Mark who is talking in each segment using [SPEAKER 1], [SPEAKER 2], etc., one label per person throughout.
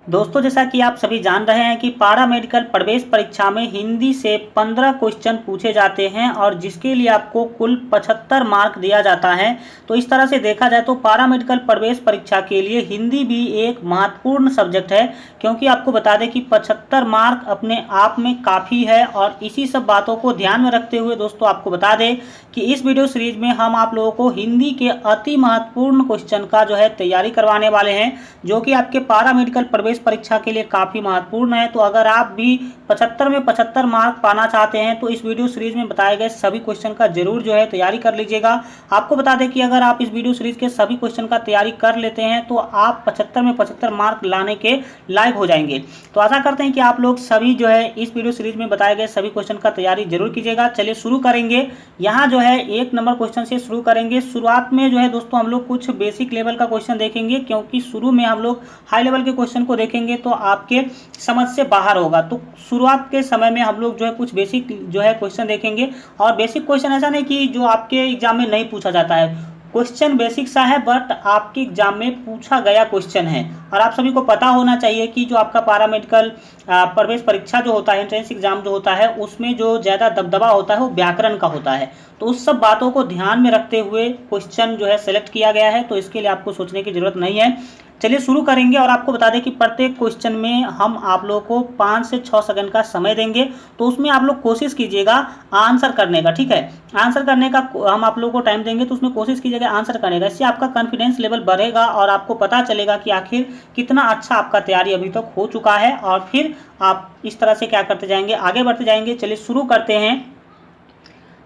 [SPEAKER 1] दोस्तों, जैसा कि आप सभी जान रहे हैं कि पारा मेडिकल प्रवेश परीक्षा में हिंदी से 15 क्वेश्चन पूछे जाते हैं और जिसके लिए आपको कुल 75 मार्क दिया जाता है। तो इस तरह से देखा जाए तो पारा मेडिकल प्रवेश परीक्षा के लिए हिंदी भी एक महत्वपूर्ण सब्जेक्ट है, क्योंकि आपको बता दें कि 75 मार्क अपने आप में काफ़ी है। और इसी सब बातों को ध्यान में रखते हुए दोस्तों आपको बता दें कि इस वीडियो सीरीज में हम आप लोगों को हिंदी के अति महत्वपूर्ण क्वेश्चन का तैयारी करवाने वाले हैं, जो कि आपके पारा मेडिकल प्रवेश परीक्षा के लिए काफ़ी महत्वपूर्ण है। तो अगर आप भी 75 में 75 मार्क पाना चाहते हैं तो इस वीडियो सीरीज में बताए गए सभी क्वेश्चन का जरूर तैयारी कर लीजिएगा। आपको बता दें कि अगर आप इस वीडियो सीरीज के सभी क्वेश्चन का तैयारी कर लेते हैं तो आप 75 में 75 मार्क लाने के लायक हो जाएंगे। तो आशा करते हैं कि आप लोग सभी इस वीडियो सीरीज में बताए गए सभी क्वेश्चन का तैयारी जरूर कीजिएगा। चलिए शुरू करेंगे। यहाँ 1 नंबर क्वेश्चन से शुरू करेंगे। शुरुआत में दोस्तों हम लोग कुछ बेसिक लेवल का क्वेश्चन देखेंगे, क्योंकि शुरू में हम लोग हाई लेवल के क्वेश्चन को देखेंगे तो आपके समझ से बाहर होगा। तो शुरुआत के समय में हम लोग कुछ बेसिक क्वेश्चन देखेंगे। और बेसिक क्वेश्चन ऐसा नहीं कि जो आपके एग्जाम में नहीं पूछा जाता है, क्वेश्चन बेसिक सा है बट आपके एग्जाम में पूछा गया क्वेश्चन है। और आप सभी को पता होना चाहिए कि जो आपका पारामेडिकल प्रवेश परीक्षा होता है, एंट्रेंस एग्जाम होता है, उसमें जो ज़्यादा दबदबा होता है वो व्याकरण का होता है। तो उस सब बातों को ध्यान में रखते हुए क्वेश्चन सेलेक्ट किया गया है, तो इसके लिए आपको सोचने की जरूरत नहीं है। चलिए शुरू करेंगे। और आपको बता दें कि प्रत्येक क्वेश्चन में हम आप लोगों को 5 से 6 सेकंड का समय देंगे, तो उसमें आप लोग कोशिश कीजिएगा आंसर करने का। ठीक है, आंसर करने का हम आप लोगों को टाइम देंगे, तो उसमें कोशिश कीजिएगा आंसर करने का। इससे आपका कॉन्फिडेंस लेवल बढ़ेगा और आपको पता चलेगा कि आखिर कितना अच्छा आपका तैयारी अभी तक हो चुका है, और फिर आप इस तरह से क्या करते जाएंगे, आगे बढ़ते जाएंगे। चलिए शुरू करते हैं।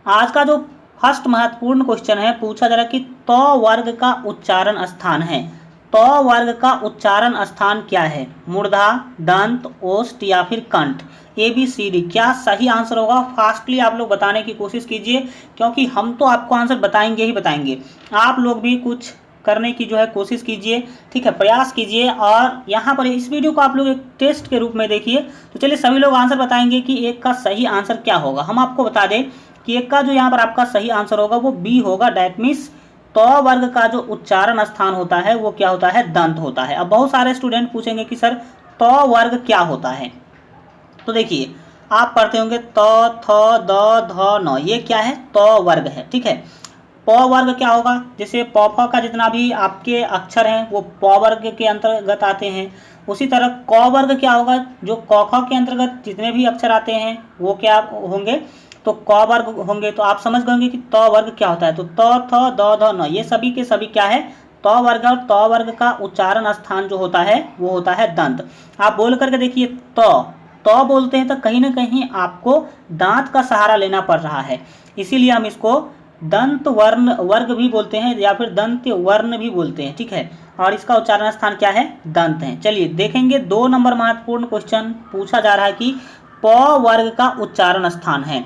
[SPEAKER 1] आज का जो फर्स्ट महत्वपूर्ण क्वेश्चन है, पूछा जा रहा है कि त वर्ग का उच्चारण स्थान है। त वर्ग का उच्चारण स्थान क्या है? मूर्धा, दंत, ओष्ठ या फिर कंठ? ABCD क्या सही आंसर होगा? फास्टली आप लोग बताने की कोशिश कीजिए, क्योंकि हम तो आपको आंसर बताएंगे ही बताएंगे। आप लोग भी कुछ करने की कोशिश कीजिए, ठीक है, प्रयास कीजिए। और यहाँ पर इस वीडियो को आप लोग एक टेस्ट के रूप में देखिए। तो चलिए सभी लोग आंसर बताएंगे कि एक का सही आंसर क्या होगा। हम आपको बता दें कि एक का यहाँ पर आपका सही आंसर होगा वो B होगा। डैट मीन्स त वर्ग का जो उच्चारण स्थान होता है वो क्या होता है? दंत होता है। अब बहुत सारे स्टूडेंट पूछेंगे कि सर त वर्ग क्या होता है। तो देखिए, आप पढ़ते होंगे त, थ, द, ध, न, ये क्या है? त वर्ग है। ठीक है, प वर्ग क्या होगा? जैसे प फ का जितना भी आपके अक्षर हैं वो प वर्ग के अंतर्गत आते हैं। उसी तरह क वर्ग क्या होगा? जो क ख के अंतर्गत जितने भी अक्षर आते हैं वो क्या होंगे? तो क वर्ग होंगे। तो आप समझ गए कि त वर्ग क्या होता है। तो त, थ, द, ध, न, ये सभी के सभी क्या है? त वर्ग। और त वर्ग का उच्चारण स्थान जो होता है वो होता है दंत। आप बोल करके देखिए, त बोलते हैं तो कहीं ना कहीं आपको दांत का सहारा लेना पड़ रहा है, इसीलिए हम इसको दंत वर्ण वर्ग भी बोलते हैं या फिर दंत वर्ण भी बोलते हैं। ठीक है, और इसका उच्चारण स्थान क्या है? दंत है। चलिए देखेंगे 2 नंबर महत्वपूर्ण क्वेश्चन पूछा जा रहा है कि प वर्ग का उच्चारण स्थान है।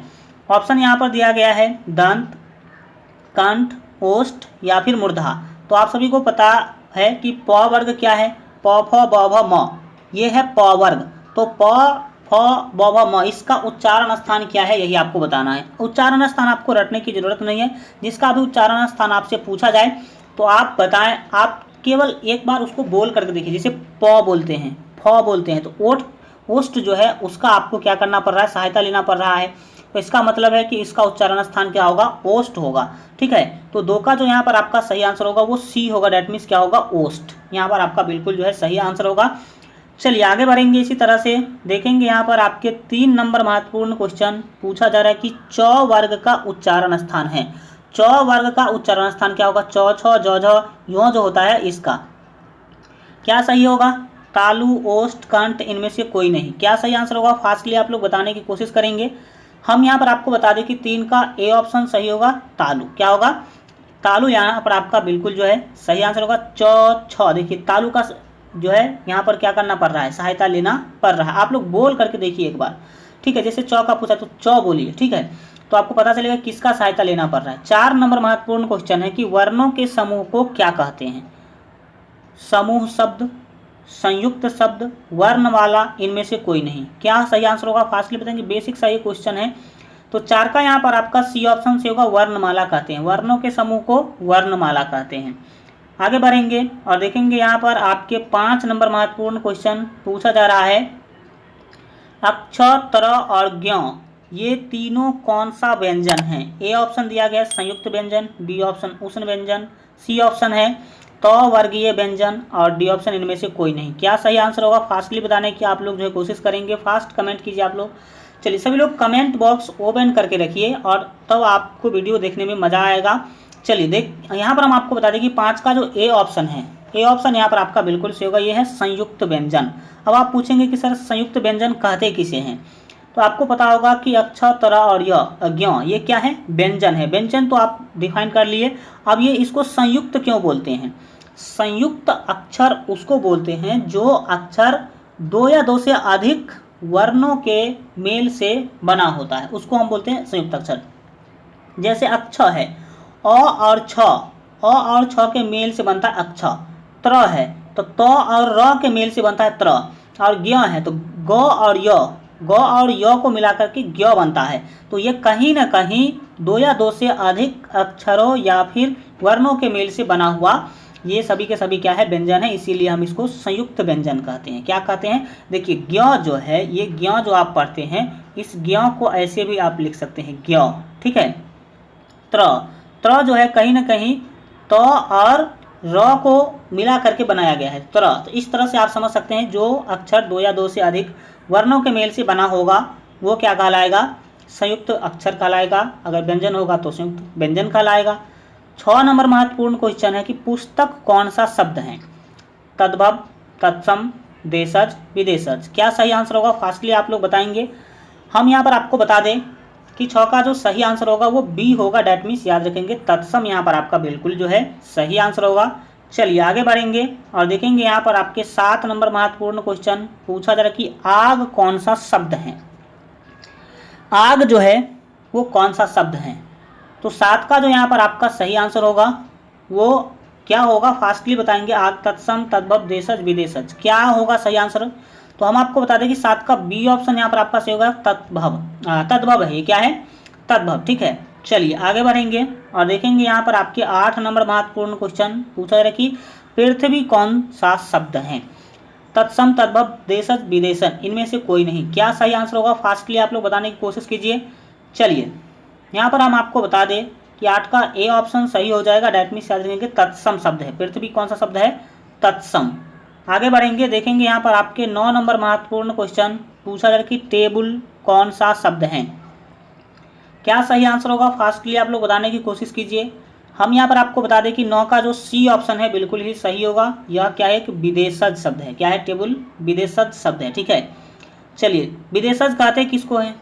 [SPEAKER 1] ऑप्शन यहाँ पर दिया गया है दंत, कंठ, ओष्ठ या फिर मूर्धा। तो आप सभी को पता है कि प वर्ग क्या है? प, फ, ब, भ, म, ये है प वर्ग। तो प, फ, ब, भ, म, इसका उच्चारण स्थान क्या है यही आपको बताना है। उच्चारण स्थान आपको रटने की जरूरत नहीं है। जिसका भी उच्चारण स्थान आपसे पूछा जाए तो आप बताएं, आप केवल एक बार उसको बोल करके देखिए। जैसे प बोलते हैं, फ बोलते हैं, तो ओष्ठ जो है उसका आपको क्या करना पड़ रहा है? सहायता लेना पड़ रहा है। तो इसका मतलब है कि इसका उच्चारण स्थान क्या होगा? ओष्ठ होगा। ठीक है, तो 2 का जो यहाँ पर आपका सही आंसर होगा वो C होगा। डैट मीन्स क्या होगा? ओष्ठ। यहाँ पर आपका बिल्कुल सही आंसर होगा। चलिए आगे बढ़ेंगे। इसी तरह से देखेंगे यहाँ पर आपके 3 नंबर महत्वपूर्ण क्वेश्चन पूछा जा रहा है कि च वर्ग का उच्चारण स्थान है। च वर्ग का उच्चारण स्थान क्या होगा? च, छ, ज, झ, यो जो होता है इसका क्या सही होगा? तालु, ओष्ठ, कंठ, इनमें से कोई नहीं। क्या सही आंसर होगा? फास्टली आप लोग बताने की कोशिश करेंगे। हम यहाँ पर आपको बता दें कि 3 का A ऑप्शन सही होगा, तालु। क्या होगा? तालु यहाँ पर आपका बिल्कुल सही आंसर होगा। च, छ, देखिए तालु का यहाँ पर क्या करना पड़ रहा है? सहायता लेना पड़ रहा है। आप लोग बोल करके देखिए एक बार। ठीक है, जैसे च का पूछा तो च बोलिए। ठीक है, तो आपको पता चलेगा किसका सहायता लेना पड़ रहा है। 4 नंबर महत्वपूर्ण क्वेश्चन है कि वर्णों के समूह को क्या कहते हैं? समूह शब्द, संयुक्त शब्द, वर्णमाला, इनमें से कोई नहीं। क्या सही आंसर होगा? फास्टली बताएंगे। बेसिक सा ये क्वेश्चन है। तो 4 का यहाँ पर आपका C ऑप्शन से होगा, वर्णमाला कहते हैं। वर्णों के समूह को वर्णमाला कहते हैं। आगे बढ़ेंगे और देखेंगे यहाँ पर आपके 5 नंबर महत्वपूर्ण क्वेश्चन पूछा जा रहा है। अक्ष, त्र और ज्ञ ये तीनों कौन सा व्यंजन है? ए ऑप्शन दिया गया संयुक्त व्यंजन, बी ऑप्शन उष्ण व्यंजन, सी ऑप्शन है तो वर्गीय व्यंजन और डी ऑप्शन इनमें से कोई नहीं। क्या सही आंसर होगा फास्टली बताने की आप लोग जो है कोशिश करेंगे। फास्ट कमेंट कीजिए आप लोग। चलिए सभी लोग कमेंट बॉक्स ओपन करके रखिए और तब आपको वीडियो देखने में मजा आएगा। चलिए देख यहाँ पर हम आपको बता दें कि 5 का जो ए ऑप्शन है, ए ऑप्शन यहाँ पर आपका बिल्कुल सही होगा, ये है संयुक्त व्यंजन। अब आप पूछेंगे कि सर संयुक्त व्यंजन कहते किसे हैं, तो आपको पता होगा कि अक्ष, त्र और ज्ञ ये क्या है? व्यंजन है। व्यंजन तो आप डिफाइन कर लिए। अब ये इसको संयुक्त क्यों बोलते हैं? संयुक्त अक्षर उसको बोलते हैं जो अक्षर 2 या 2 से अधिक वर्णों के मेल से बना होता है, उसको हम बोलते हैं संयुक्त अक्षर। जैसे अक्ष है अ और छ, अ और छ के मेल से बनता है अक्ष। त्र है तो त और र के मेल से बनता है त्र। और ज्ञ है तो ग और य, ग और य को मिलाकर के ज्ञ बनता है। तो ये कहीं ना कहीं 2 या 2 से अधिक अक्षरों या फिर वर्णों के मेल से बना हुआ ये सभी के सभी क्या है? व्यंजन है। इसीलिए हम इसको संयुक्त व्यंजन कहते हैं। क्या कहते हैं? देखिए ज्ञ जो है, ये ज्ञ जो आप पढ़ते हैं, इस ज्ञ को ऐसे भी आप लिख सकते हैं ज्ञ, ठीक है। त्र, त्र जो है कहीं ना कहीं त और र को मिला करके बनाया गया है त्र। तो इस तरह से आप समझ सकते हैं जो अक्षर 2 या 2 से अधिक वर्णों के मेल से बना होगा वो क्या कहलाएगा? संयुक्त अक्षर कहलाएगा। अगर व्यंजन होगा तो संयुक्त व्यंजन कहलाएगा। 6 नंबर महत्वपूर्ण क्वेश्चन है कि पुस्तक कौन सा शब्द है? तद्भव, तत्सम, देशज, विदेशज। क्या सही आंसर होगा फास्टली आप लोग बताएंगे। हम यहाँ पर आपको बता दें कि 6 का जो सही आंसर होगा वो बी होगा। डैट मीन्स याद रखेंगे तत्सम यहाँ पर आपका बिल्कुल जो है सही आंसर होगा। चलिए आगे बढ़ेंगे और देखेंगे यहाँ पर आपके 7 नंबर महत्वपूर्ण क्वेश्चन पूछा जा रहा है कि आग कौन सा शब्द है? आग जो है वो कौन सा शब्द है? तो 7 का जो यहाँ पर आपका सही आंसर होगा वो क्या होगा फास्टली बताएंगे। आग, तत्सम, तद्भव, देशज, विदेशज। क्या होगा सही आंसर? तो हम आपको बता दें कि 7 का बी ऑप्शन यहाँ पर आपका सही होगा तद्भव। तद्भव है, ये क्या है? तद्भव, ठीक है। चलिए आगे बढ़ेंगे और देखेंगे यहाँ पर आपके 8 नंबर महत्वपूर्ण क्वेश्चन पूछा जा रहा है कि पृथ्वी कौन सा शब्द है? तत्सम, तद्भव, देशज, विदेशन इनमें से कोई नहीं। क्या सही आंसर होगा फास्टली आप लोग बताने की कोशिश कीजिए। चलिए यहाँ पर हम आपको बता दें कि 8 का ए ऑप्शन सही हो जाएगा। डैट मीन्स याद रखेंगे तत्सम शब्द है। पृथ्वी कौन सा शब्द है? तत्सम। आगे बढ़ेंगे देखेंगे यहाँ पर आपके 9 नंबर महत्वपूर्ण क्वेश्चन पूछा जा रहा है कि टेबल कौन सा शब्द है? क्या सही आंसर होगा फास्टली आप लोग बताने की कोशिश कीजिए। हम यहाँ पर आपको बता दें कि 9 का जो सी ऑप्शन है बिल्कुल ही सही होगा। यह क्या है? कि विदेशज शब्द है। क्या है? टेबल विदेशज शब्द है, ठीक है। चलिए विदेशज कहते किसको है?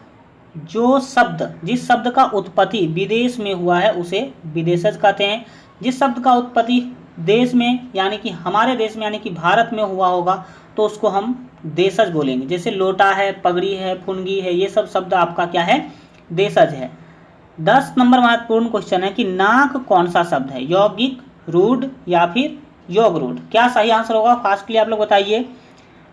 [SPEAKER 1] जो शब्द, जिस शब्द का उत्पत्ति विदेश में हुआ है उसे विदेशज कहते हैं। जिस शब्द का उत्पत्ति देश में यानी कि हमारे देश में यानी कि भारत में हुआ होगा तो उसको हम देशज बोलेंगे। जैसे लोटा है, पगड़ी है, फुनगी है, ये सब शब्द आपका क्या है? देशज है। 10 नंबर महत्वपूर्ण क्वेश्चन है कि नाक कौन सा शब्द है? यौगिक, रूढ़ या फिर योग रूढ़। क्या सही आंसर होगा फास्टली आप लोग बताइए।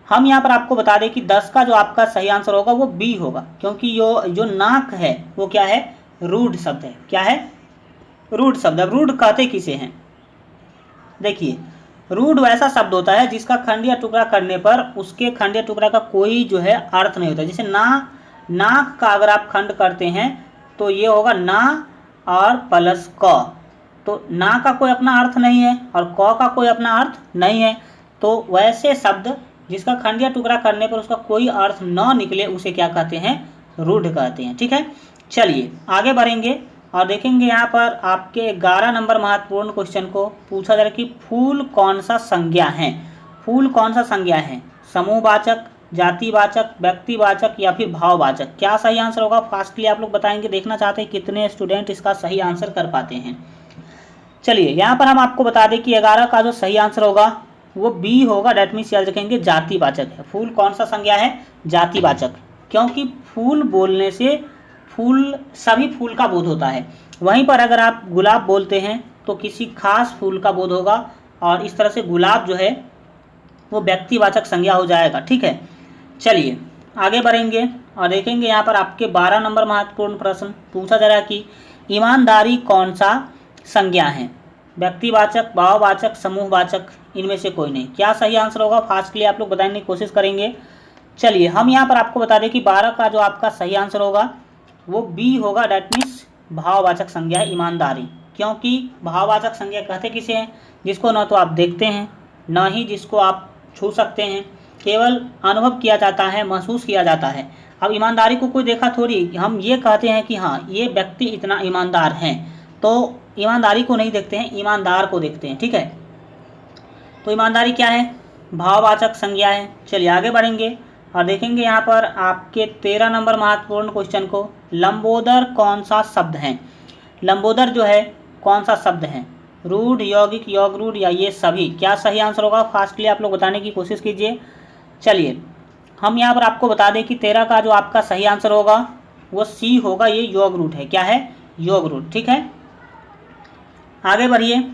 [SPEAKER 1] हम यहाँ पर आपको बता दें कि 10 का जो आपका सही आंसर होगा वो बी होगा, क्योंकि जो नाक है वो क्या है? रूढ़ शब्द है। क्या है? रूढ़ शब्द। अब रूढ़ कहते किसे हैं? देखिए रूढ़ वैसा शब्द होता है जिसका खंड या टुकड़ा करने पर उसके खंड या टुकड़ा का कोई जो है अर्थ नहीं होता। जैसे नाक का अगर आप खंड करते हैं तो ये होगा ना और प्लस क। तो ना का कोई अपना अर्थ नहीं है और क का कोई अपना अर्थ नहीं है। तो वैसे शब्द जिसका खंड या टुकड़ा करने पर उसका कोई अर्थ न निकले उसे क्या कहते हैं? रूढ़ कहते हैं, ठीक है। चलिए आगे बढ़ेंगे और देखेंगे यहाँ पर आपके 11 नंबर महत्वपूर्ण क्वेश्चन को पूछा जा रहा है कि फूल कौन सा संज्ञा है? फूल कौन सा संज्ञा है? समूहवाचक, जातिवाचक, व्यक्तिवाचक या फिर भाववाचक। क्या सही आंसर होगा फास्टली आप लोग बताएंगे। देखना चाहते हैं कितने स्टूडेंट इसका सही आंसर कर पाते हैं। चलिए यहाँ पर हम आपको बता दें कि 11 का जो सही आंसर होगा वो बी होगा। डैट मीन्स याद रखेंगे जातिवाचक है। फूल कौन सा संज्ञा है? जातिवाचक। क्योंकि फूल बोलने से फूल सभी फूल का बोध होता है। वहीं पर अगर आप गुलाब बोलते हैं तो किसी खास फूल का बोध होगा और इस तरह से गुलाब जो है वो व्यक्तिवाचक संज्ञा हो जाएगा, ठीक है। चलिए आगे बढ़ेंगे और देखेंगे यहाँ पर आपके 12 नंबर महत्वपूर्ण प्रश्न पूछा जा रहा है कि ईमानदारी कौन सा संज्ञा है? व्यक्तिवाचक, भाववाचक, समूहवाचक, इनमें से कोई नहीं। क्या सही आंसर होगा फास्टली आप लोग बताने की कोशिश करेंगे। चलिए हम यहाँ पर आपको बता दें कि 12 का जो आपका सही आंसर होगा वो बी होगा, डैट मीन्स भाववाचक संज्ञा है ईमानदारी। क्योंकि भाववाचक संज्ञा कहते किसे हैं? जिसको न तो आप देखते हैं न ही जिसको आप छू सकते हैं, केवल अनुभव किया जाता है, महसूस किया जाता है। अब ईमानदारी को कोई देखा थोड़ी, हम ये कहते हैं कि हाँ ये व्यक्ति इतना ईमानदार है, तो ईमानदारी को नहीं देखते हैं, ईमानदार को देखते हैं, ठीक है। तो ईमानदारी क्या है? भाववाचक संज्ञा है। चलिए आगे बढ़ेंगे और देखेंगे यहाँ पर आपके 13 नंबर महत्वपूर्ण क्वेश्चन को। लंबोदर कौन सा शब्द है? लंबोदर जो है कौन सा शब्द है? रूढ़, यौगिक, योग रूढ़ या ये सभी? क्या सही आंसर होगा फास्टली आप लोग बताने की कोशिश कीजिए। चलिए हम यहाँ पर आपको बता दें कि 13 का जो आपका सही आंसर होगा वो सी होगा, ये योग रूढ़ है। क्या है? योग रूढ़, ठीक है। आगे बढ़िए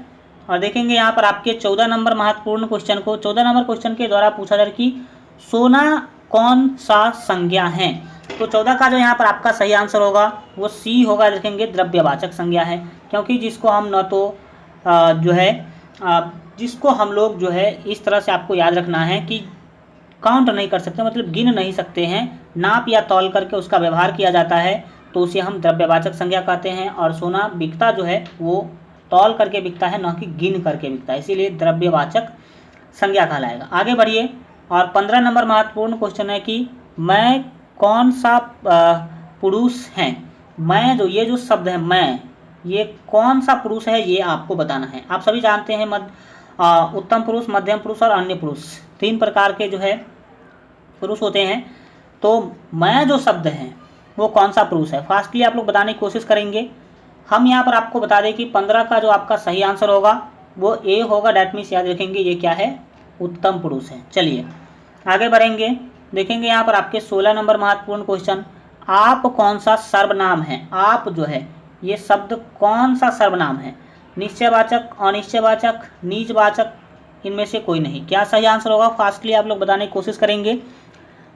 [SPEAKER 1] और देखेंगे यहाँ पर आपके 14 नंबर महत्वपूर्ण क्वेश्चन को। 14 नंबर क्वेश्चन के द्वारा पूछा जा रहा है कि सोना कौन सा संज्ञा है? तो 14 का जो यहाँ पर आपका सही आंसर होगा वो सी होगा, देखेंगे द्रव्यवाचक संज्ञा है। क्योंकि जिसको हम न तो जिसको हम लोग जो है इस तरह से आपको याद रखना है कि काउंट नहीं कर सकते, मतलब गिन नहीं सकते हैं, नाप या तौल करके उसका व्यवहार किया जाता है, तो उसे हम द्रव्यवाचक संज्ञा कहते हैं। और सोना बिकता जो है वो तौल करके बिकता है, न कि गिन करके बिकता है, इसीलिए द्रव्यवाचक संज्ञा कहलाएगा। आगे बढ़िए और 15 नंबर महत्वपूर्ण क्वेश्चन है कि मैं कौन सा पुरुष है? मैं जो ये जो शब्द है मैं, ये कौन सा पुरुष है ये आपको बताना है। आप सभी जानते हैं उत्तम पुरुष, मध्यम पुरुष और अन्य पुरुष, 3 प्रकार के जो है पुरुष होते हैं। तो मैं जो शब्द है वो कौन सा पुरुष है? फास्टली आप लोग बताने की कोशिश करेंगे। हम यहाँ पर आपको बता दें कि 15 का जो आपका सही आंसर होगा वो ए होगा, डैट मीन्स याद रखेंगे ये क्या है? उत्तम पुरुष है। चलिए आगे बढ़ेंगे, देखेंगे यहाँ पर आपके 16 नंबर महत्वपूर्ण क्वेश्चन। आप कौन सा सर्वनाम है? आप जो है ये शब्द कौन सा सर्वनाम है? निश्चयवाचक, अनिश्चयवाचक, नीचवाचक, इनमें से कोई नहीं। क्या सही आंसर होगा फास्टली आप लोग बताने की कोशिश करेंगे।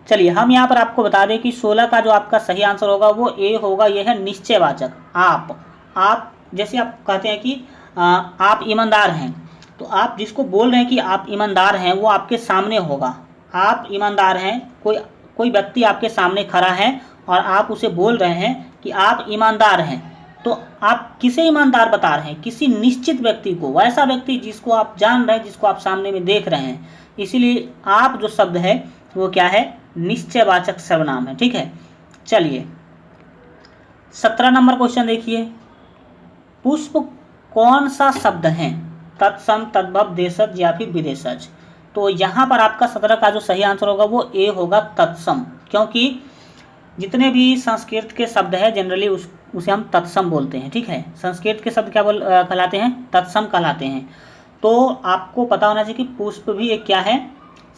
[SPEAKER 1] चलिए हम यहाँ पर आपको बता दें कि 16 का जो आपका सही आंसर होगा वो ए होगा, यह है निश्चयवाचक। आप जैसे आप कहते हैं कि आप ईमानदार हैं, तो आप जिसको बोल रहे हैं कि आप ईमानदार हैं वो आपके सामने होगा। आप ईमानदार हैं, कोई व्यक्ति आपके सामने खड़ा है और आप उसे बोल रहे हैं कि आप ईमानदार हैं, तो आप किसे ईमानदार बता रहे हैं? किसी निश्चित व्यक्ति को, वैसा व्यक्ति जिसको आप जान रहे हैं, जिसको आप सामने में देख रहे हैं। इसीलिए आप जो शब्द है वो क्या है? निश्चयवाचक सर्वनाम है, ठीक है। चलिए 17 नंबर क्वेश्चन देखिए। पुष्प कौन सा शब्द है? तत्सम, तद्भव, देशज या फिर विदेशज? तो यहाँ पर आपका 17 का जो सही आंसर होगा वो ए होगा, तत्सम। क्योंकि जितने भी संस्कृत के शब्द है जनरली उसे हम तत्सम बोलते हैं, ठीक है। संस्कृत के शब्द क्या कहलाते हैं? तत्सम कहलाते हैं। तो आपको पता होना चाहिए कि पुष्प भी एक क्या है?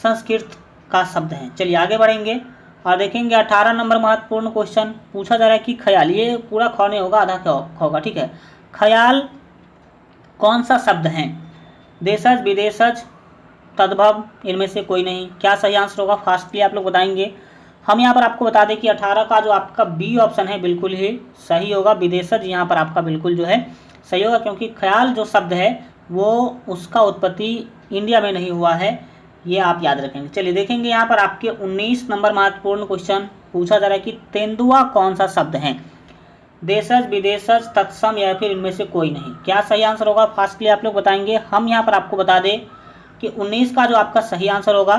[SPEAKER 1] संस्कृत का शब्द है। चलिए आगे बढ़ेंगे और देखेंगे 18 नंबर महत्वपूर्ण क्वेश्चन। पूछा जा रहा है कि ख्याल, ये पूरा ख नहीं होगा, आधा ख होगा, ठीक है। ख्याल कौन सा शब्द है? देशज, विदेशज, तद्भव, इनमें से कोई नहीं। क्या सही आंसर होगा फास्टली आप लोग बताएंगे। हम यहाँ पर आपको बता दें कि 18 का जो आपका बी ऑप्शन है बिल्कुल ही सही होगा, विदेशज यहाँ पर आपका बिल्कुल जो है सही होगा। क्योंकि ख्याल जो शब्द है वो उसका उत्पत्ति इंडिया में नहीं हुआ है, ये आप याद रखेंगे। चलिए देखेंगे यहाँ पर आपके 19 नंबर महत्वपूर्ण क्वेश्चन। पूछा जा रहा है कि तेंदुआ कौन सा शब्द है? देशज, विदेशज, तत्सम या फिर इनमें से कोई नहीं। क्या सही आंसर होगा फास्टली आप लोग बताएंगे। हम यहाँ पर आपको बता दें कि 19 का जो आपका सही आंसर होगा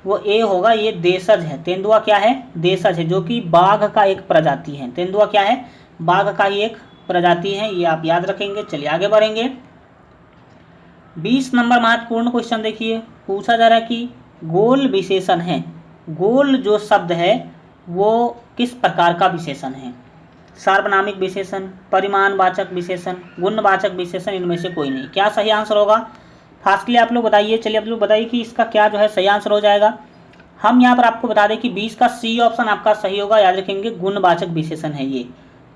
[SPEAKER 1] वो ए होगा, ये देशज है। तेंदुआ क्या है? देशज है, जो कि बाघ का एक प्रजाति है। तेंदुआ क्या है? बाघ का ही एक प्रजाति है, ये आप याद रखेंगे। चलिए आगे बढ़ेंगे। 20 नंबर महत्वपूर्ण क्वेश्चन देखिए। पूछा जा रहा है कि गोल विशेषण है। गोल जो शब्द है वो किस प्रकार का विशेषण है? सार्वनामिक विशेषण, परिमाणवाचक विशेषण, गुणवाचक विशेषण, इनमें से कोई नहीं। क्या सही आंसर होगा फास्टली आप लोग बताइए। चलिए आप लोग बताइए कि इसका क्या जो है सही आंसर हो जाएगा। हम यहाँ पर आपको बता दें कि 20 का सी ऑप्शन आपका सही होगा, याद रखेंगे। गुणवाचक विशेषण है ये,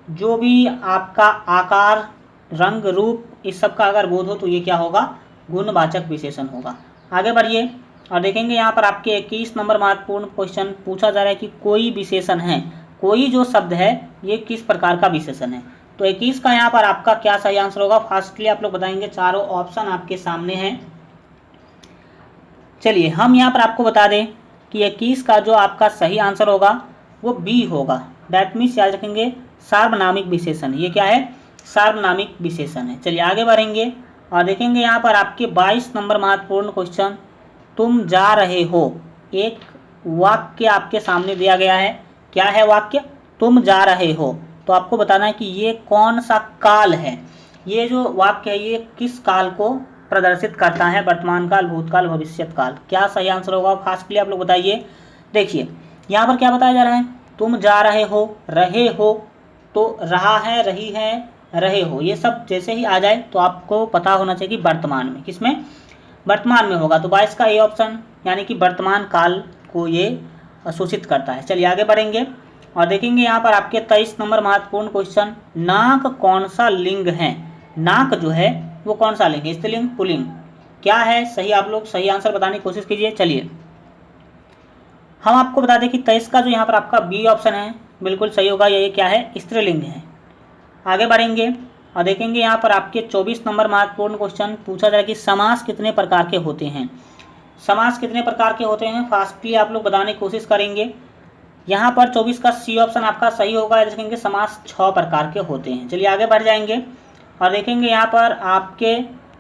[SPEAKER 1] जो भी आपका आकार, रंग, रूप, इस सब का अगर बोध हो तो ये क्या होगा? गुणवाचक विशेषण होगा। आगे बढ़िए और देखेंगे यहाँ पर आपके 21 नंबर महत्वपूर्ण क्वेश्चन। पूछा जा रहा है कि कोई विशेषण है, कोई जो शब्द है ये किस प्रकार का विशेषण है? तो 21 का यहाँ पर आपका क्या सही आंसर होगा, फास्टली आप लोग बताएंगे। चारों ऑप्शन आपके सामने हैं। चलिए हम यहाँ पर आपको बता दें कि 21 का जो आपका सही आंसर होगा वो बी होगा। दैट मीन्स याद रखेंगे सार्वनामिक विशेषण। ये क्या है, सार्वनामिक विशेषण है। चलिए आगे बढ़ेंगे और देखेंगे यहाँ पर आपके 22 नंबर महत्वपूर्ण क्वेश्चन। तुम जा रहे हो, एक वाक्य आपके सामने दिया गया है। क्या है वाक्य, तुम जा रहे हो। तो आपको बताना है कि ये कौन सा काल है। ये जो वाक्य है ये किस काल को प्रदर्शित करता है, वर्तमान काल, भूतकाल, भविष्यत काल। क्या सही आंसर होगा फास्टली आप लोग बताइए। देखिए यहाँ पर क्या बताया जा रहा है, तुम जा रहे हो तो रहा है, रही है, रहे हो, ये सब जैसे ही आ जाए तो आपको पता होना चाहिए कि वर्तमान में, किसमें, वर्तमान में होगा। तो 22 का ए ऑप्शन यानी कि वर्तमान काल को ये सूचित करता है। चलिए आगे बढ़ेंगे और देखेंगे यहाँ पर आपके 23 नंबर महत्वपूर्ण क्वेश्चन। नाक कौन सा लिंग है। नाक जो है वो कौन सा लिंग है, स्त्रीलिंग, पुल्लिंग, क्या है सही, आप लोग सही आंसर बताने की कोशिश कीजिए। चलिए हम आपको बता दें कि 23 का जो यहाँ पर आपका बी ऑप्शन है बिल्कुल सही होगा। ये क्या है, स्त्रीलिंग है। आगे बढ़ेंगे और देखेंगे यहाँ पर आपके 24 नंबर महत्वपूर्ण क्वेश्चन। पूछा जाए कि समास कितने प्रकार के होते हैं। समास कितने प्रकार के होते हैं, फास्टली आप लोग बताने की कोशिश करेंगे। यहाँ पर 24 का सी ऑप्शन आपका सही होगा। देखेंगे समास 6 प्रकार के होते हैं। चलिए आगे बढ़ जाएंगे और देखेंगे यहाँ पर आपके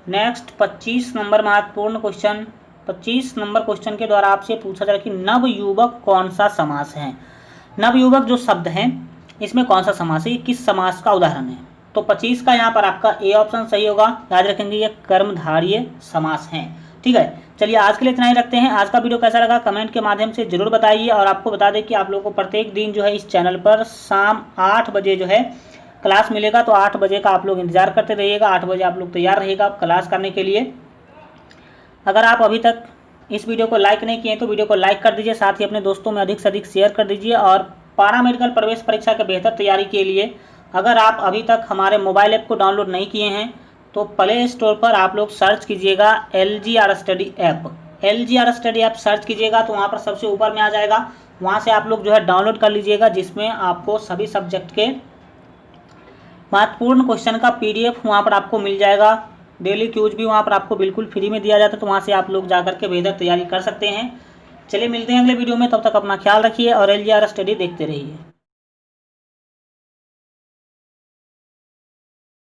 [SPEAKER 1] नेक्स्ट 25 नंबर महत्वपूर्ण क्वेश्चन। 25 नंबर क्वेश्चन के द्वारा आपसे पूछा जाए कि नवयुवक कौन सा समास है। नवयुवक जो शब्द है इसमें कौन सा समास है, किस समास का उदाहरण है। तो 25 का यहाँ पर आपका ए ऑप्शन सही होगा। याद रखेंगे ये कर्मधारय समास है। ठीक है, चलिए आज के लिए इतना ही रखते हैं। आज का वीडियो कैसा लगा कमेंट के माध्यम से जरूर बताइए। और आपको बता दें कि आप लोगों को प्रत्येक दिन जो है इस चैनल पर शाम 8 बजे जो है क्लास मिलेगा। तो 8 बजे का आप लोग इंतजार करते रहिएगा। 8 बजे आप लोग तैयार रहिएगा क्लास करने के लिए। अगर आप अभी तक इस वीडियो को लाइक नहीं किए तो वीडियो को लाइक कर दीजिए, साथ ही अपने दोस्तों में अधिक से अधिक शेयर कर दीजिए। और पारा मेडिकल प्रवेश परीक्षा के बेहतर तैयारी के लिए अगर आप अभी तक हमारे मोबाइल ऐप को डाउनलोड नहीं किए हैं तो प्ले स्टोर पर आप लोग सर्च कीजिएगा LGR study app. LGR study app search कीजिएगा तो वहाँ पर सबसे ऊपर में आ जाएगा। वहाँ से आप लोग जो है डाउनलोड कर लीजिएगा, जिसमें आपको सभी सब्जेक्ट के महत्वपूर्ण क्वेश्चन का PDF वहाँ पर आपको मिल जाएगा। डेली क्यूज भी वहाँ पर आपको बिल्कुल फ्री में दिया जाता है। तो वहाँ से आप लोग जाकर के बेहतर तैयारी कर सकते हैं। चलिए मिलते हैं अगले वीडियो में, तब तक अपना ख्याल रखिए और LGR स्टडी देखते रहिए।